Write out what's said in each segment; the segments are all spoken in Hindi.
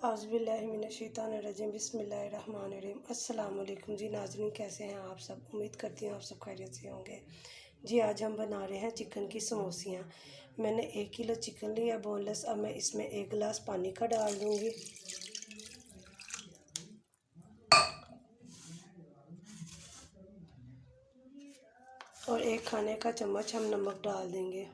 औज़ुबिल्लाहिमिनश्शैतानिर्रजीम बिस्मिल्लाहिर्रहमानिर्रहीम। अस्सलाम वालेकुम जी नाज़रीन, कैसे हैं आप सब? उम्मीद करती हूँ आप सब खैरियत से होंगे। जी आज हम बना रहे हैं चिकन की समोसियाँ। मैंने 1 किलो चिकन लिया बोनलेस। अब मैं इसमें 1 गिलास पानी का डाल दूँगी और 1 खाने का चम्मच हम नमक डाल देंगे।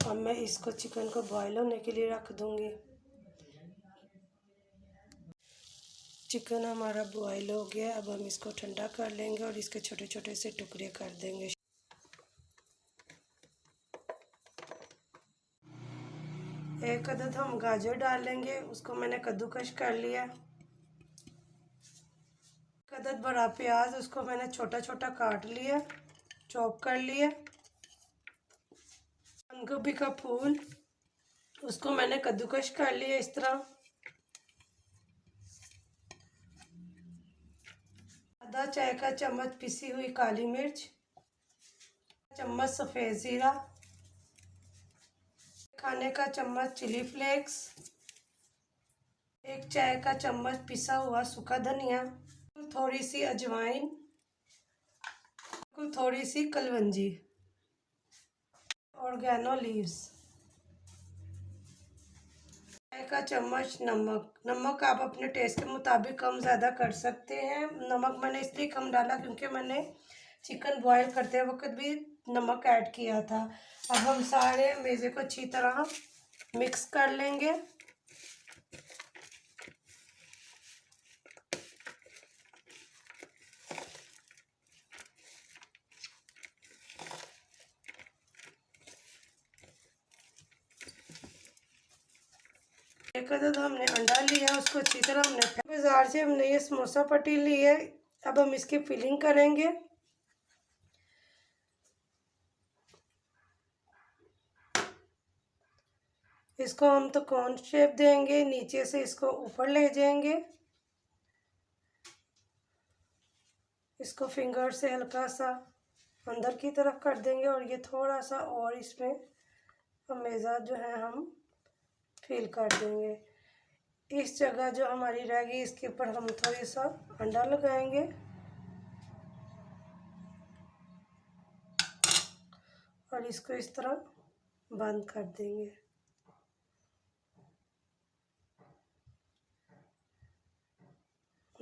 अब मैं इसको चिकन को बॉयल होने के लिए रख दूँगी। चिकन हमारा बॉयल हो गया। अब हम इसको ठंडा कर लेंगे और इसके छोटे छोटे से टुकड़े कर देंगे। एक अदद हम गाजर डाल लेंगे, उसको मैंने कद्दूकश कर लिया। एक अदद बड़ा प्याज, उसको मैंने छोटा छोटा काट लिया, चॉप कर लिया। बंद गोभी का फूल, उसको मैंने कद्दूकश कर लिया इस तरह। आधा चाय का चम्मच पिसी हुई काली मिर्च, चम्मच सफ़ेद ज़ीरा, खाने का चम्मच चिली फ्लेक्स, 1 चाय का चम्मच पिसा हुआ सूखा धनिया, थोड़ी सी अजवाइन, थोड़ी सी कलवंजी, ऑर्गेनो लीव्स, चाय का चम्मच नमक आप अपने टेस्ट के मुताबिक कम ज़्यादा कर सकते हैं। नमक मैंने इसलिए कम डाला क्योंकि मैंने चिकन बॉयल करते वक्त भी नमक ऐड किया था। अब हम सारे मेज़े को अच्छी तरह मिक्स कर लेंगे। एक अदद हमने अंडा लिया, उसको अच्छी तरह हमने बाज़ार से हमने ये समोसा पट्टी ली है। अब हम इसकी फिलिंग करेंगे। इसको हम तो कौन शेप देंगे, नीचे से इसको ऊपर ले जाएंगे। इसको फिंगर से हल्का सा अंदर की तरफ कर देंगे और ये थोड़ा सा और इसमें मेज़ा जो है हम फिल कर देंगे। इस जगह जो हमारी रह गई इसके ऊपर हम थोड़ा सा अंडा लगाएंगे और इसको इस तरह बंद कर देंगे।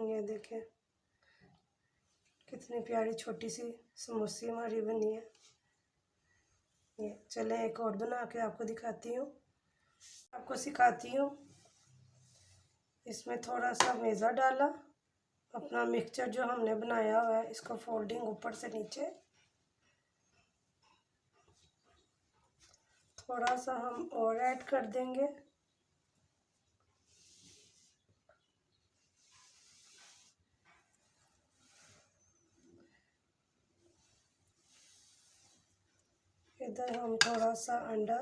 ये देखें कितनी प्यारी छोटी सी समोसी हमारी बनी है। ये चलें एक और बना के आपको दिखाती हूँ, आपको सिखाती हूँ। इसमें थोड़ा सा मैदा डाला, अपना मिक्सचर जो हमने बनाया हुआ है इसको फोल्डिंग ऊपर से नीचे, थोड़ा सा हम और ऐड कर देंगे। इधर हम थोड़ा सा अंडा,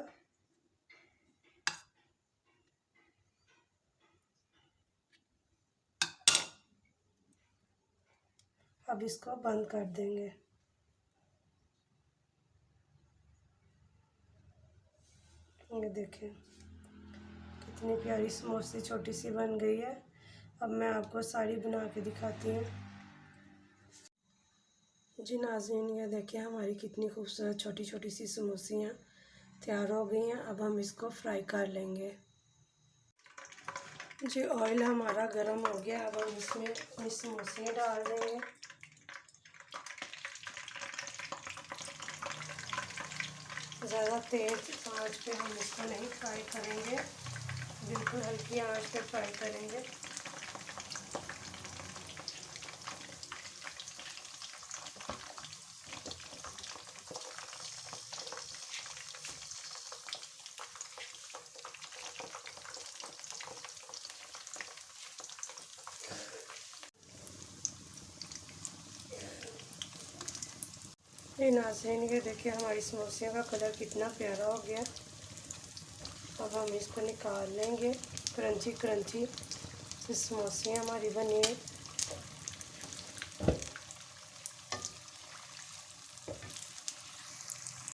अब इसको बंद कर देंगे। ये देखें कितनी प्यारी समोसी छोटी सी बन गई है। अब मैं आपको सारी बना के दिखाती हूँ। जी नाज़रीन, ये देखें हमारी कितनी खूबसूरत छोटी छोटी सी समोसियाँ तैयार हो गई हैं। अब हम इसको फ्राई कर लेंगे। जी ऑयल हमारा गर्म हो गया। अब हम इसमें अपनी समोसियाँ डाल देंगे। ज़्यादा तेज़ आंच पे हम इसको नहीं फ्राई करेंगे, बिल्कुल हल्की आंच पे फ्राई करेंगे। ये नाज़रीन, ये देखिए हमारी समोसियों का कलर कितना प्यारा हो गया। अब हम इसको निकाल लेंगे। क्रंची क्रंची समोसियाँ हमारी बनी है।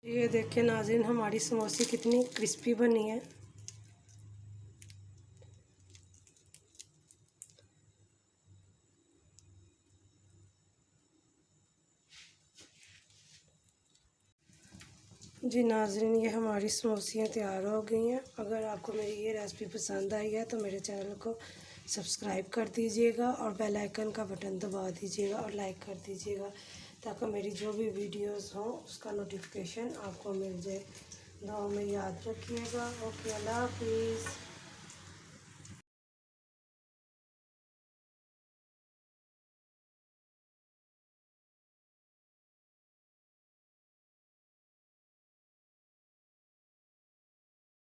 ये देखिए नाज़रीन, हमारी समोसे कितनी क्रिस्पी बनी है। जी नाज़रीन, ये हमारी समोसियाँ तैयार हो गई हैं। अगर आपको मेरी ये रेसिपी पसंद आई है तो मेरे चैनल को सब्सक्राइब कर दीजिएगा और बेल आइकन का बटन दबा दीजिएगा और लाइक कर दीजिएगा, ताकि मेरी जो भी वीडियोस हों उसका नोटिफिकेशन आपको मिल जाए। दुआ में याद रखिएगा। ओके, अल्लाह हाफिज़।